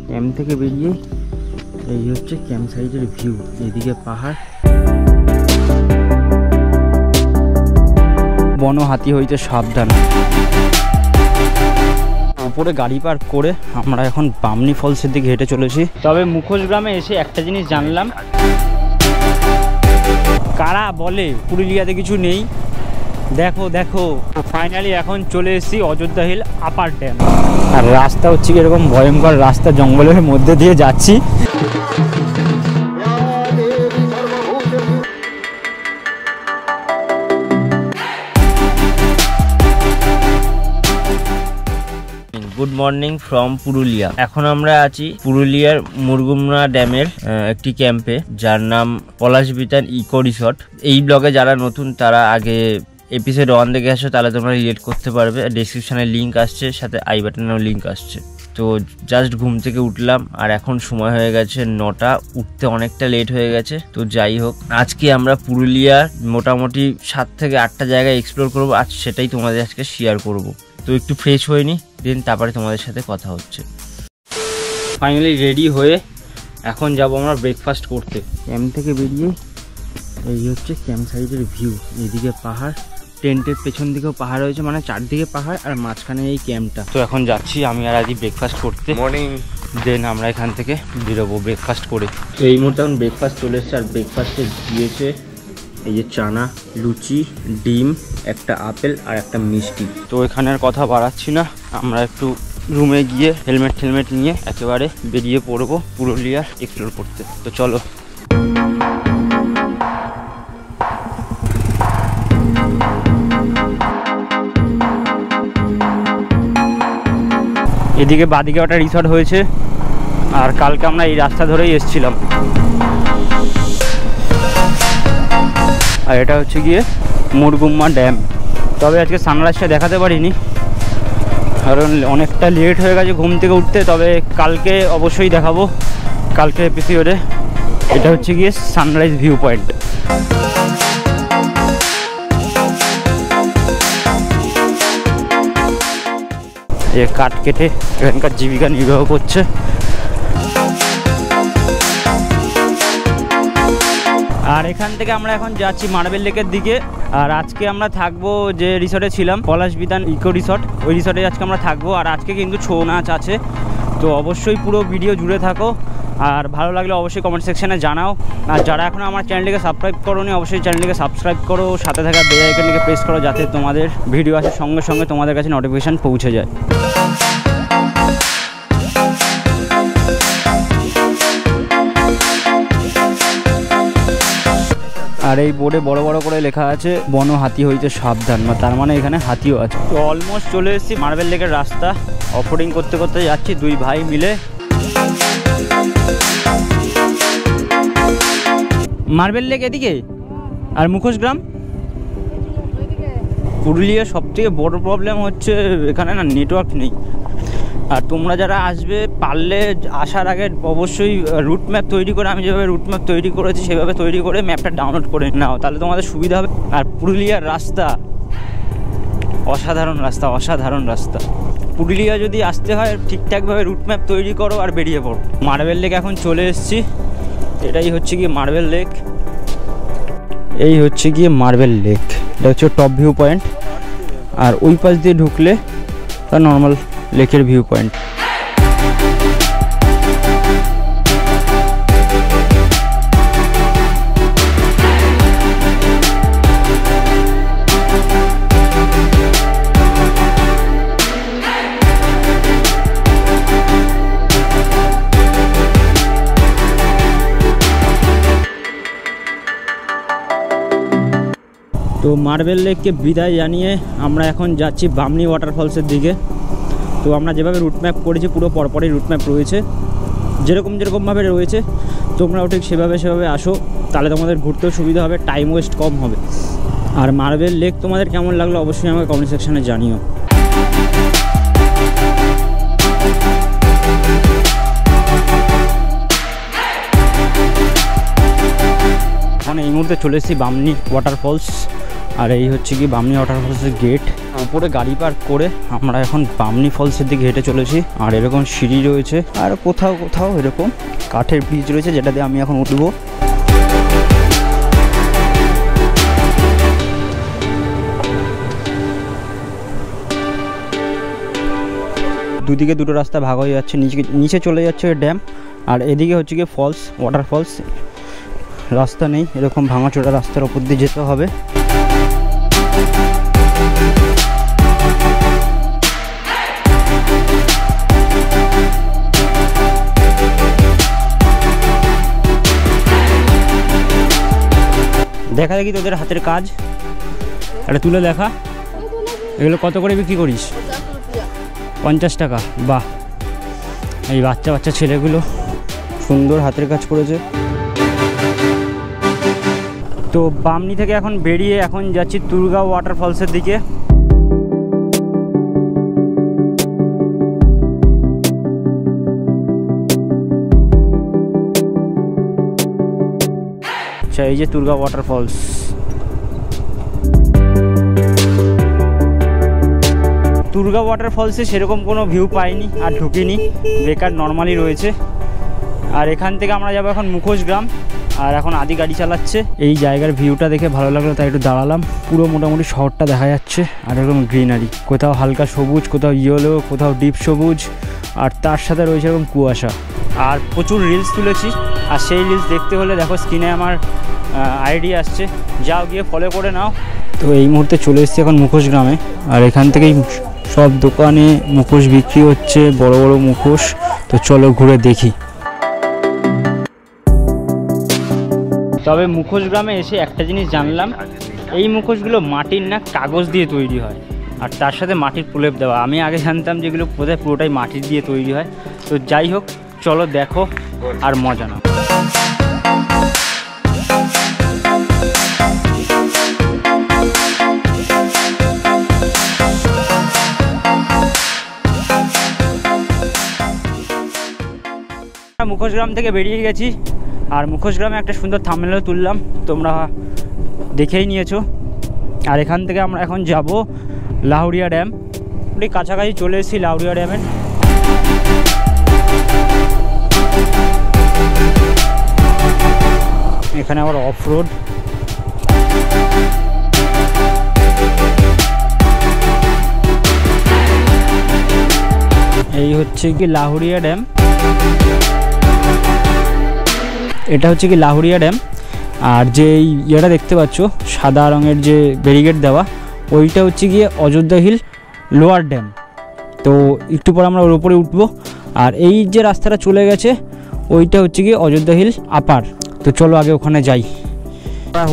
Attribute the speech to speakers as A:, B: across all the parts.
A: Camp থেকে বেরিয়ে এই হচ্ছে ক্যাম্প সাইডের ভিউ, এদিকে পাহাড়। বন হাতি হইতে সাবধান। উপরে গাড়ি পার্ক করে আমরা এখন বামনি ফলসের দিকে হেঁটে চলেছি। তবে মুখোশ গ্রামে এসে একটা জিনিস জানলাম, কারা বলে পুরুলিয়াতে কিছু নেই, দেখো দেখো ফাইনালি এখন চলে এসেছি অযোধ্যা হিল আপার ড্যাম। আর রাস্তা হচ্ছে এরকম ভয়ঙ্কর রাস্তা, জঙ্গলের মধ্যে দিয়ে যাচ্ছি। Good morning from Purulia. এখন আমরা আছি পুরুলিয়ার মুরগুমরা ড্যামের একটি ক্যাম্পে, যার নাম পলাশ বিতান ইকো রিসর্ট। এই ব্লগে যারা নতুন তারা আগে এপিসোড 1 দেখে আসো, তাহলে তোমরা রিলেট করতে পারবে। ডেসক্রিপশনে লিঙ্ক আসছে, সাথে আই বাটনেও লিঙ্ক আসছে। তো জাস্ট ঘুম থেকে উঠলাম আর এখন সময় হয়ে গেছে 9টা, উঠতে অনেকটা লেট হয়ে গেছে। তো যাই হোক, আজকে আমরা পুরুলিয়ার মোটামুটি 7 থেকে 8টা জায়গায় এক্সপ্লোর করবো, আজ সেটাই তোমাদের আজকে শেয়ার করব। তো একটু ফ্রেশ হয়ে নি, দেন তারপরে তোমাদের সাথে কথা হচ্ছে। ফাইনালি রেডি হয়ে এখন যাব আমরা ব্রেকফাস্ট করতে। ক্যাম্প থেকে বেরিয়ে এই হচ্ছে ক্যাম্প সাইডের ভিউ, এদিকে পাহাড়, টেন্টের পেছন দিকেও পাহাড় রয়েছে, মানে চারদিকে পাহাড় আর মাঝখানে এই ক্যাম্পটা। তো এখন যাচ্ছি আমি আর আজই ব্রেকফাস্ট করতে। মর্নিং। দেন আমরা এখান থেকে বেরোবো ব্রেকফাস্ট করে। তো এই মুহূর্তে এখন ব্রেকফাস্ট চলে এসছে, আর ব্রেকফাস্টে দিয়েছে এই যে চানা, লুচি, ডিম, একটা আপেল আর একটা মিষ্টি। তো এখানে আর কথা বাড়াচ্ছি না, আমরা একটু রুমে গিয়ে হেলমেট নিয়ে একেবারে বেরিয়ে পড়বো পুরুলিয়া এক্সপ্লোর করতে। তো চলো। এদিকে বাদিকে একটা রিসর্ট হয়েছে, আর কালকে আমরা এই রাস্তা ধরেই এসেছিলাম। আর এটা হচ্ছে গিয়ে মুরগুম্মা ড্যাম। তবে আজকে সানরাইজটা দেখাতে পারিনি, কারণ অনেকটা লেট হয়ে গেছে ঘুম থেকে উঠতে। তবে কালকে অবশ্যই দেখাবো, কালকে এপিসোডে। এটা হচ্ছে গিয়ে সানরাইজ ভিউ পয়েন্ট। এ কাঠ কেটে এখানকার জীবিকা নির্বাহ করছে। আর এখান থেকে আমরা এখন যাচ্ছি মার্বেল লেকের দিকে। আর আজকে আমরা থাকবো যে রিসর্টে ছিলাম, পলাশ বিতান ইকো রিসর্ট, ওই রিসর্টে আজকে আমরা থাকবো। আর আজকে কিন্তু ছৌ নাচ আছে, তো অবশ্যই পুরো ভিডিও জুড়ে থাকো। আর ভালো লাগলে অবশ্যই কমেন্ট সেকশনে জানাও। আর যারা এখনো আমার চ্যানেলটিকে সাবস্ক্রাইব করোনি, অবশ্যই চ্যানেলটিকে সাবস্ক্রাইব করো, সাথে থাকা বেল আইকনটিকে প্রেস করো, যাতে তোমাদের ভিডিও আসার সঙ্গে সঙ্গে তোমাদের কাছে নোটিফিকেশান পৌঁছে যায়। আর এই বোর্ডে বড় বড় করে লেখা আছে বন হাতি হইতে সাবধান, তার মানে এখানে হাতিও আছে। তো অলমোস্ট চলে এসেছি মার্বেল লেকের রাস্তা। অফরোডিং করতে করতে যাচ্ছি দুই ভাই মিলে। মার্বেল লেক এদিকে, আর মুখোশ গ্রাম পুরুলিয়ার সবথেকে বড় প্রবলেম হচ্ছে এখানে না নেটওয়ার্ক নেই। আর তোমরা যারা আসবে, পারলে আসার আগে অবশ্যই রুট ম্যাপ তৈরি করে, আমি যেভাবে রুট ম্যাপ তৈরি করেছি সেভাবে তৈরি করে ম্যাপটা ডাউনলোড করে নাও, তাহলে তোমাদের সুবিধা হবে। আর পুরুলিয়ার রাস্তা অসাধারণ রাস্তা, অসাধারণ রাস্তা। পুরুলিয়া যদি আসতে হয় ঠিকঠাকভাবে রুট ম্যাপ তৈরি করো আর বেরিয়ে পড়ো। মার্বেল লেক এখন চলে এসেছি, এটাই হচ্ছে গিয়ে মার্বেল লেক। এই হচ্ছে গিয়ে মার্বেল লেক, এটা হচ্ছে টপ ভিউ পয়েন্ট। আর ওই পাশ দিয়ে ঢুকলে তার নর্মাল লেকের ভিউ পয়েন্ট। তো মার্বেল লেককে বিদায় জানিয়ে আমরা এখন যাচ্ছি বামনি ওয়াটারফলসের দিকে। তো আমরা যেভাবে রুট ম্যাপ করেছি পুরো পরপরই রুট ম্যাপ রয়েছে, যেরকমভাবে রয়েছে তোমরাও ঠিক সেভাবে আসো, তাহলে তোমাদের ঘুরতেও সুবিধা হবে, টাইম ওয়েস্ট কম হবে। আর মার্বেল লেক তোমাদের কেমন লাগলো অবশ্যই আমাকে কমেন্ট সেকশনে জানিও। এখন এই মুহূর্তে চলে এসেছি বামনি ওয়াটারফলস।
B: আর এই হচ্ছে কি বামনি ওয়াটারফলসের গেট। উপরে গাড়ি পার্ক করে আমরা এখন বামনি ফলসের দিকে হেঁটে চলেছি। আর এরকম সিঁড়ি রয়েছে, আর কোথাও কোথাও এরকম কাঠের ব্রিজ রয়েছে, যেটা দিয়ে আমি এখন উঠবো। দুদিকে দুটো রাস্তা ভাগ হয়ে যাচ্ছে, নিচে চলে যাচ্ছে ড্যাম, আর এদিকে হচ্ছে গিয়ে ফলস, ওয়াটারফলস। রাস্তা নেই, এরকম ভাঙাচোরা রাস্তার ওপর দিয়ে যেতে হবে। দেখা দেখি তোদের হাতের কাজ, এটা তুলে দেখা। এগুলো কত করে বিক্রি করিস? 50 টাকা। বাহ, এই বাচ্চা বাচ্চা ছেলেগুলো সুন্দর হাতের কাজ করেছে। তো বামনি থেকে এখন বেরিয়ে এখন যাচ্ছি তুরগাঁও ওয়াটারফলসের দিকে। আচ্ছা, এই যে তুরগাঁও ওয়াটারফলস। তুরগাঁও ওয়াটারফলসে সেরকম কোনো ভিউ পাইনি আর ঢুকিনি, বেকার নর্মালি রয়েছে। আর এখান থেকে আমরা যাবো এখন মুখোশ গ্রাম, আর এখন আদি গাড়ি চালাচ্ছে। এই জায়গার ভিউটা দেখে ভালো লাগলো, তাই একটু দাঁড়ালাম। পুরো মোটামুটি শহরটা দেখা যাচ্ছে, আর এরকম গ্রিনারি, কোথাও হালকা সবুজ, কোথাও ইয়েলো, কোথাও ডিপ সবুজ, আর তার সাথে রয়েছে এরকম কুয়াশা। আর প্রচুর রিলস তুলেছি, আর সেই রিলস দেখতে হলে দেখো স্ক্রিনে আমার আইডি আসছে, যাও গিয়ে ফলো করে নাও। তো এই মুহূর্তে চলে এসেছি এখন মুখোশ গ্রামে, আর এখান থেকেই সব দোকানে মুখোশ বিক্রি হচ্ছে, বড় বড় মুখোশ। তো চলো ঘুরে দেখি। তবে মুখোশ গ্রামে এসে একটা জিনিস জানলাম, এই মুখোশগুলো মাটির না কাগজ দিয়ে তৈরি হয়, আর তার সাথে মাটির প্রলেপ দেওয়া। আমি আগে জানতাম যেগুলো বোধহয় পুরোটাই মাটির দিয়ে তৈরি হয়। তো যাই হোক, চলো দেখো আর মজা নাও। মুখোশ গ্রাম থেকে বেরিয়ে গেছি, আর মুখোশ গ্রামে একটা সুন্দর থাম্বনেল তুললাম, তোমরা দেখেই নিয়েছো। আর এখান থেকে আমরা এখন যাব লাহুরিয়া ড্যাম। ওই কাছাকাছি চলে এসেছি লাহুরিয়া ড্যামের। এখানে আবার অফ রোড। এই হচ্ছে কি লাহুরিয়া ড্যাম। এটা হচ্ছে কি লাহুরিয়া ড্যাম। আর যে ইয়েটা দেখতে পাচ্ছ সাদা রঙের যে ব্যারিকেড দেওয়া, ওইটা হচ্ছে গিয়ে অযোধ্যা হিল লোয়ার ড্যাম। তো একটু পর আমরা ওর উপরে উঠবো। আর এই যে রাস্তাটা চলে গেছে ওইটা হচ্ছে গিয়ে অযোধ্যা হিল আপার। তো চলো আগে ওখানে যাই।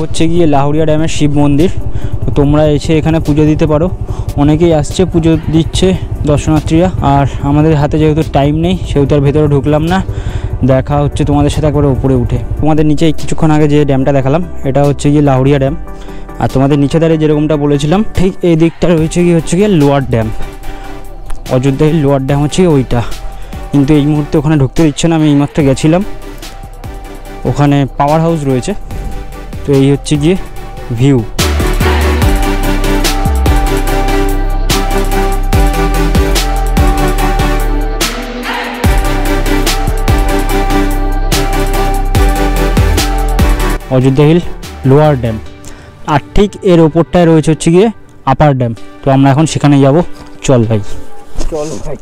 B: হচ্ছে গিয়ে লাহুরিয়া ড্যামের শিব মন্দির। তো তোমরা এসে এখানে পুজো দিতে পারো, অনেকেই আসছে পুজো দিচ্ছে দর্শনার্থীরা। আর আমাদের হাতে যেহেতু টাইম নেই সেহেতু আর ভেতরে ঢুকলাম না, দেখা হচ্ছে তোমাদের সাথে একবারে উপরে উঠে। তোমাদের নিচে কিছুক্ষণ আগে যে ড্যামটা দেখালাম এটা হচ্ছে গিয়ে লাহুরিয়া ড্যাম। আর তোমাদের নিচে দাঁড়িয়ে যেরকমটা বলেছিলাম ঠিক এই দিকটা রয়েছে গিয়ে হচ্ছে গিয়ে lower dam. Ayodhya hill lower dam হচ্ছে ওইটা, কিন্তু এই মুহূর্তে ওখানে ঢুকতে দিচ্ছে না। আমি এইমাত্র গেছিলাম, ওখানে পাওয়ার হাউস রয়েছে। তো এই হচ্ছে গিয়ে view. Ayodhya hill lower dam, আর ঠিক এর ওপরটায় রয়েছে হচ্ছে গিয়ে আপার ড্যাম। তো আমরা এখন সেখানে যাব। চল ভাই,
A: চল ভাই,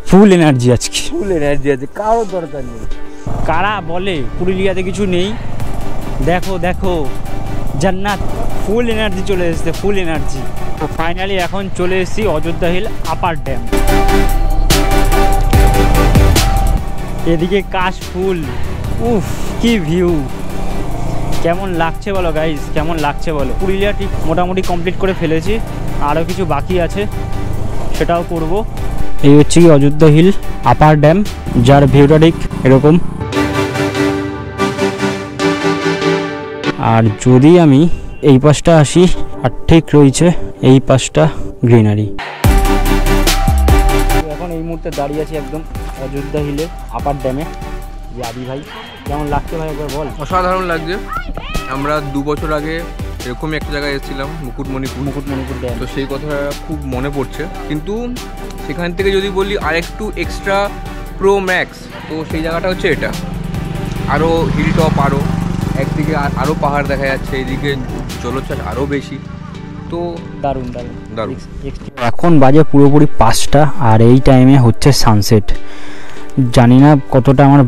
B: ফুল এনার্জি আজকে,
A: ফুল এনার্জি আছে, কারো দরকার নেই।
B: কারা বলে পুরুলিয়াতে কিছু নেই? দেখো দেখো জান্নাত, ফুল এনার্জি চলে এসেছে, ফুল এনার্জি। তো ফাইনালি এখন চলে এসেছি অযোধ্যা হিল আপার ড্যাম। এদিকে কাশফুল, উফ কি ভিউ! কেমন লাগছে বলো গাইজ, কেমন লাগছে বলো? পুরুলিয়া ঠিক মোটামুটি কমপ্লিট করে ফেলেছি, আরও কিছু বাকি আছে, সেটাও করব। এই হচ্ছে কি অযোধ্যা হিল আপার ড্যাম, যার ভিউটা ঠিক এরকম। আর যদি আমি এই পাশটা আসি, আর ঠিক রয়েছে এই পাশটা গ্রিনারি। এখন এই মুহূর্তে দাঁড়িয়ে আছি একদম অযোধ্যা হিলের আপার ড্যামে। আদি ভাই কেমন লাগছে ভাই একবার বল।
C: অসাধারণ লাগছে। আমরা 2 বছর আগে এরকমই একটা জায়গায় এসেছিলাম, মুকুটমণিপুর
B: ড্যাম।
C: তো সেই কথা খুব মনে পড়ছে। কিন্তু সেখান থেকে যদি বলি আর একটু এক্সট্রা প্রো ম্যাক্স, তো সেই জায়গাটা হচ্ছে এটা। আরও হিল টপ, আরও একদিকে আরও পাহাড় দেখা যাচ্ছে, এইদিকে জলোচ্ছ্বাস আরও বেশি। তো
B: দারুণ। এখন বাজে পুরোপুরি 5টা, আর এই টাইমে হচ্ছে সানসেট। জানি না কতটা আমার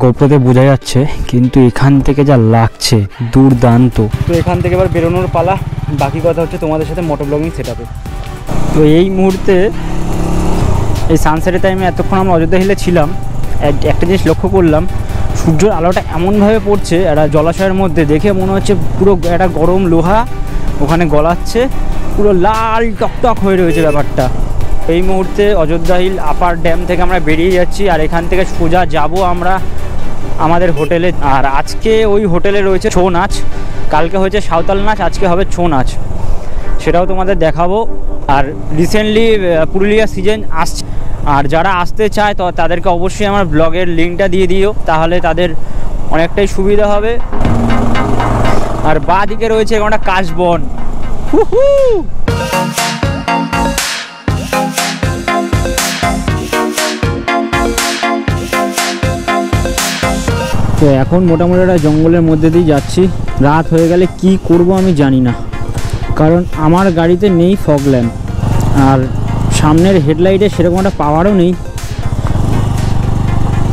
B: গোপ্রোতে বোঝা যাচ্ছে, কিন্তু এখান থেকে যা লাগছে দুর্দান্ত। তো এখান থেকে এবার বেরোনোর পালা। বাকি কথা হচ্ছে তোমাদের সাথে মোটো ব্লগিং সেট আপে। তো এই মুহূর্তে এই সানসেটের টাইমে এতক্ষণ আমরা অযোধ্যা হিলে ছিলাম, একটা জিনিস লক্ষ্য করলাম, সূর্যের আলোটা এমনভাবে পড়ছে একটা জলাশয়ের মধ্যে, দেখে মনে হচ্ছে পুরো একটা গরম লোহা ওখানে গলাচ্ছে, পুরো লাল টকটক হয়ে রয়েছে ব্যাপারটা। এই মুহূর্তে অযোধ্যা হিল আপার ড্যাম থেকে আমরা বেরিয়ে যাচ্ছি, আর এখান থেকে সোজা যাব আমরা আমাদের হোটেলে। আর আজকে ওই হোটেলে রয়েছে ছৌ নাচ, কালকে হয়েছে সাঁওতাল নাচ, আজকে হবে ছৌ নাচ, সেটাও তোমাদের দেখাবো। আর রিসেন্টলি পুরুলিয়া সিজন আসছে, আর যারা আসতে চায় তো তাদেরকে অবশ্যই আমার ব্লগের লিঙ্কটা দিয়ে দিও, তাহলে তাদের অনেকটাই সুবিধা হবে। আর বাঁ দিকে রয়েছে একটা কাশবন। তো এখন মোটামুটি একটা জঙ্গলের মধ্যে দিয়ে যাচ্ছি। রাত হয়ে গেলে কি করব আমি জানি না, কারণ আমার গাড়িতে নেই ফগ ল্যাম্প, আর সামনের হেডলাইটে সেরকম একটা পাওয়ারও নেই।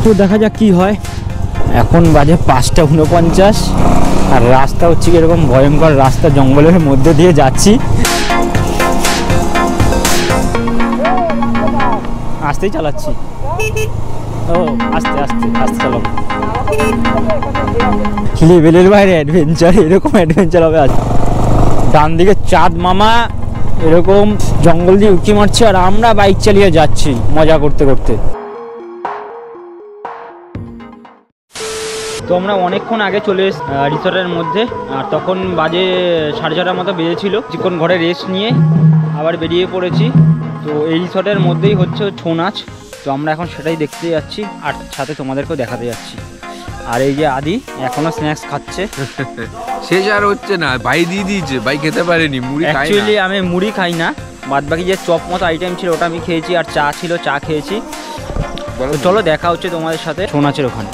B: তো দেখা যাক কি হয়। এখন বাজে 5:49, আর রাস্তা হচ্ছে কি এরকম ভয়ঙ্কর রাস্তা, জঙ্গলের মধ্যে দিয়ে যাচ্ছি। আস্তেই চালাচ্ছি, ও আস্তে আস্তে আস্তে চালাবো। লেভেলের বাইরে অ্যাডভেঞ্চার, এরকম অ্যাডভেঞ্চার হবে আজ। ডান দিকে চাঁদ মামা এরকম জঙ্গল দিয়ে উঁকি মারছে, আর আমরা বাইক চালিয়ে যাচ্ছি মজা করতে করতে। তো আমরা অনেকক্ষণ আগে চলে এসেছি রিসর্টের মধ্যে, আর তখন বাজে 6:30 মতো বেজেছিল। কিছুক্ষণ ঘরে রেস্ট নিয়ে আবার বেরিয়ে পড়েছি। তো এই রিসর্টের মধ্যেই হচ্ছে ছৌ নাচ, তো আমরা এখন সেটাই দেখতে যাচ্ছি, আর সাথে তোমাদেরকেও দেখাতে যাচ্ছি। আর এই যে আদি এখনো স্ন্যাক্স খাচ্ছে।
C: শেষ আর হচ্ছে না, ভাই দিয়ে দিয়েছে, ভাই খেতে পারেনি মুড়ি।
B: অ্যাকচুয়ালি আমি মুড়ি খাই না, বাদ বাকি যে চপ মতো আইটেম ছিল ওটা আমি খেয়েছি, আর চা ছিল চা খেয়েছি। চলো দেখা হচ্ছে তোমাদের সাথে ছৌ নাচের ওখানে।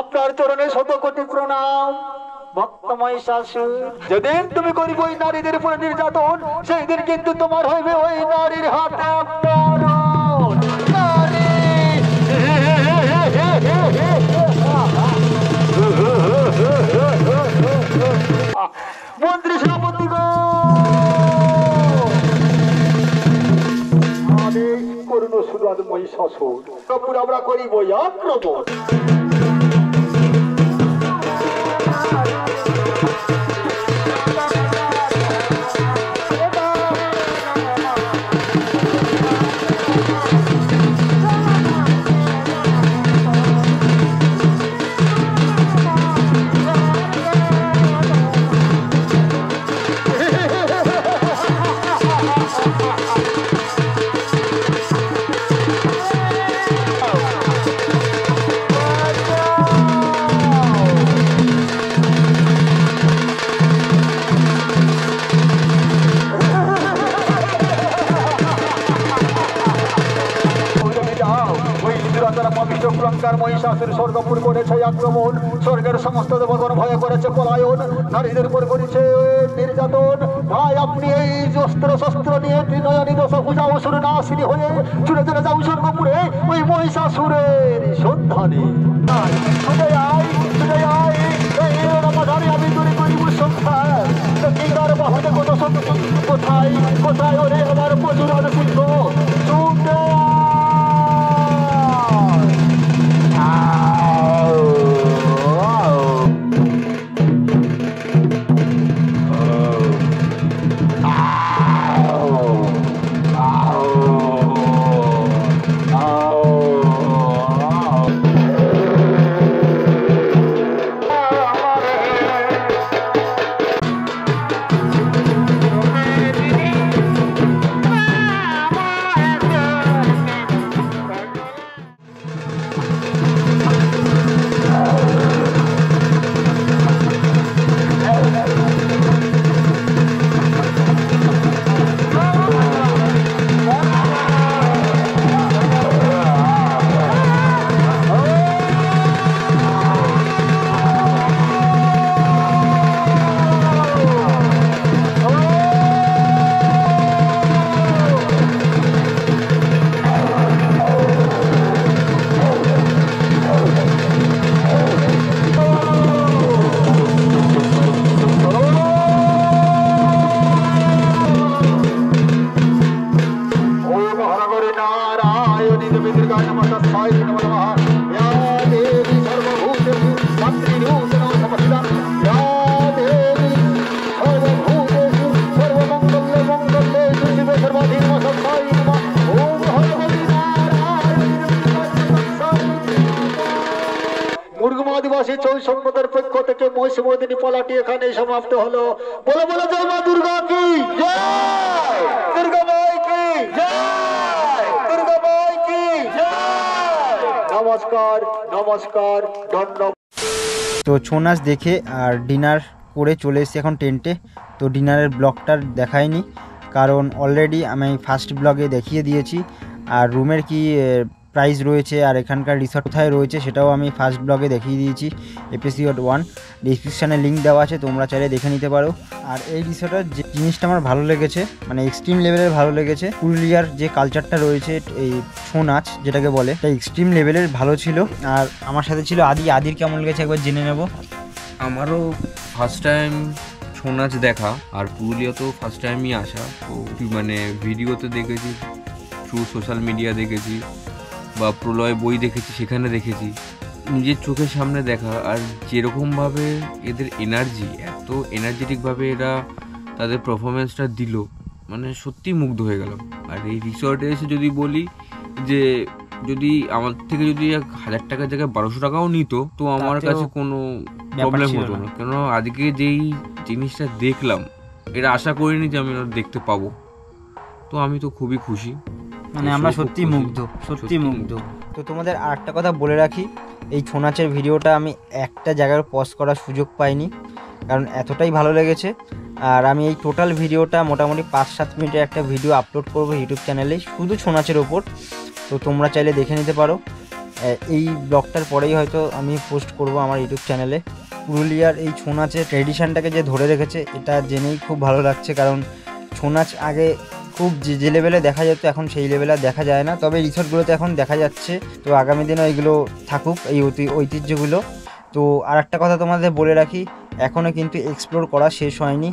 D: আপনার চরণে শতকোটি প্রণাম। ভক্তময় শাশুড়, যেদিন তুমি করিবে ওই নারীদের উপরে নির্যাতন, সেই দিন কিন্তু তোমার হইবে ওই নারীর হাতে মরণ। নারী মন্ত্রী সভাপতি গো, আমি করুণ সুরাজময়ী শাশুড়, আমরা করিব আক্রমণ। স্বর্গপুর করেছে আক্রমণ, স্বর্গের সমস্ত দেবগণ ভয় করেছে পলায়ন, নারীদের উপর করেছে নির্যাতন। ভাই আপনি এই অস্ত্র শস্ত্র নিয়ে ত্রিনয়নী দশভুজা অসুর নাশিনী হয়ে ছুটে চলে যাও স্বর্গপুরে ওই মহিষাসুরের সন্ধানে। কোথায় কোথায় ওরে আমার প্রচুর সিংহ ছুটে আদিবাসী চৌল সম্প্রদায়ের পক্ষ থেকে মহিষমর্দিনী পালাটি এখানে সমাপ্ত হলো। বলে বলে জয় মা দুর্গা কি জয়, দুর্গা মাই কি জয়, দুর্গা মাই কি জয়। নমস্কার নমস্কার ধন্যবাদ।
E: তো ছৌ নাচ দেখে আর ডিনার করে চলে এসেছি এখন টেন্টে। তো ডিনারের ব্লগটা দেখাইনি, কারণ অলরেডি আমি ফার্স্ট ব্লগে দেখিয়ে দিয়েছি। আর রুমের কি প্রাইস রয়েছে আর এখানকার রিসর্ট কোথায় রয়েছে সেটাও আমি ফার্স্ট ব্লগে দেখিয়ে দিয়েছি। এপিসোড 1 ডিসক্রিপশানে লিঙ্ক দেওয়া আছে, তোমরা চাইলে দেখে নিতে পারো। আর এই রিসর্টের যে জিনিসটা আমার ভালো লেগেছে, মানে এক্সট্রিম লেভেলের ভালো লেগেছে, পুরুলিয়ার যে কালচারটা রয়েছে এই ছৌ নাচ যেটাকে বলে, এটা এক্সট্রিম লেভেলের ভালো ছিল। আর আমার সাথে ছিল আদির কেমন লেগেছে একবার জেনে নেব।
C: আমারও ফার্স্ট টাইম ছৌ নাচ দেখা, আর পুরুলিয়াতেও ফার্স্ট টাইমই আসা। তো মানে ভিডিওতে দেখেছি, থ্রু সোশ্যাল মিডিয়া দেখেছি, বা প্রলয় বই দেখেছি, সেখানে দেখেছি। নিজের চোখের সামনে দেখা, আর যেরকমভাবে এদের এনার্জি, এত এনার্জেটিকভাবে এরা তাদের পারফরমেন্সটা দিল, মানে সত্যি মুগ্ধ হয়ে গেলাম। আর এই রিসর্টে এসে যদি বলি যে যদি আমার থেকে যদি 1000 টাকার জায়গায় 1200 টাকাও নিত, তো আমার কাছে কোনো প্রবলেম হতো না। কেন আজকে যেই জিনিসটা দেখলাম, এটা আশা করিনি যে আমি দেখতে পাবো। তো আমি তো খুবই খুশি,
E: মানে আমরা সত্যি মুগ্ধ। তো তোমাদের আর একটা কথা বলে রাখি, এই ছৌ নাচের ভিডিওটা আমি একটা জায়গায় পজ করার সুযোগ পাইনি, কারণ এতটাই ভালো লেগেছে। আর আমি এই টোটাল ভিডিওটা মোটামুটি 5-7 মিনিটের একটা ভিডিও আপলোড করবো ইউটিউব চ্যানেলে, শুধু ছৌ নাচের ওপর। তো তোমরা চাইলে দেখে নিতে পারো। এই ব্লগটার পরেই হয়তো আমি পোস্ট করব আমার ইউটিউব চ্যানেলে। পুরুলিয়ার এই ছৌ নাচের ট্র্যাডিশানটাকে যে ধরে রেখেছে, এটা জেনেই খুব ভালো লাগছে। কারণ ছৌ নাচ আগে খুব যে লেভেলে দেখা যেত, এখন সেই লেভেলে দেখা যায় না, তবে রিসর্টগুলোতে এখন দেখা যাচ্ছে। তো আগামী দিনও এগুলো থাকুক, এই ঐতিহ্যগুলো। তো আর একটা কথা তোমাদের বলে রাখি, এখনও কিন্তু এক্সপ্লোর করা শেষ হয়নি,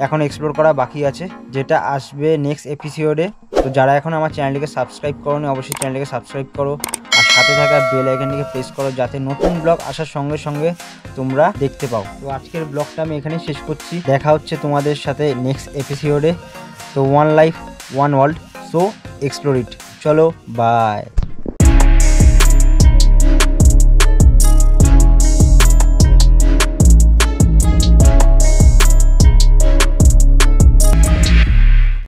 E: এখন এক্সপ্লোর করা বাকি আছে, যেটা আসবে নেক্সট এপিসোডে। তো যারা এখন আমার চ্যানেলটিকে সাবস্ক্রাইব করোনি, অবশ্যই চ্যানেলটিকে সাবস্ক্রাইব করো, আর সাথে থাকা বেল আইকনটিকে প্রেস করো, যাতে নতুন ব্লগ আসার সঙ্গে সঙ্গে তোমরা দেখতে পাও। তো আজকের ব্লগটা আমি এখানেই শেষ করছি, দেখা হচ্ছে তোমাদের সাথে নেক্সট এপিসোডে। তো one life one world, so explore it. চলো, বাই।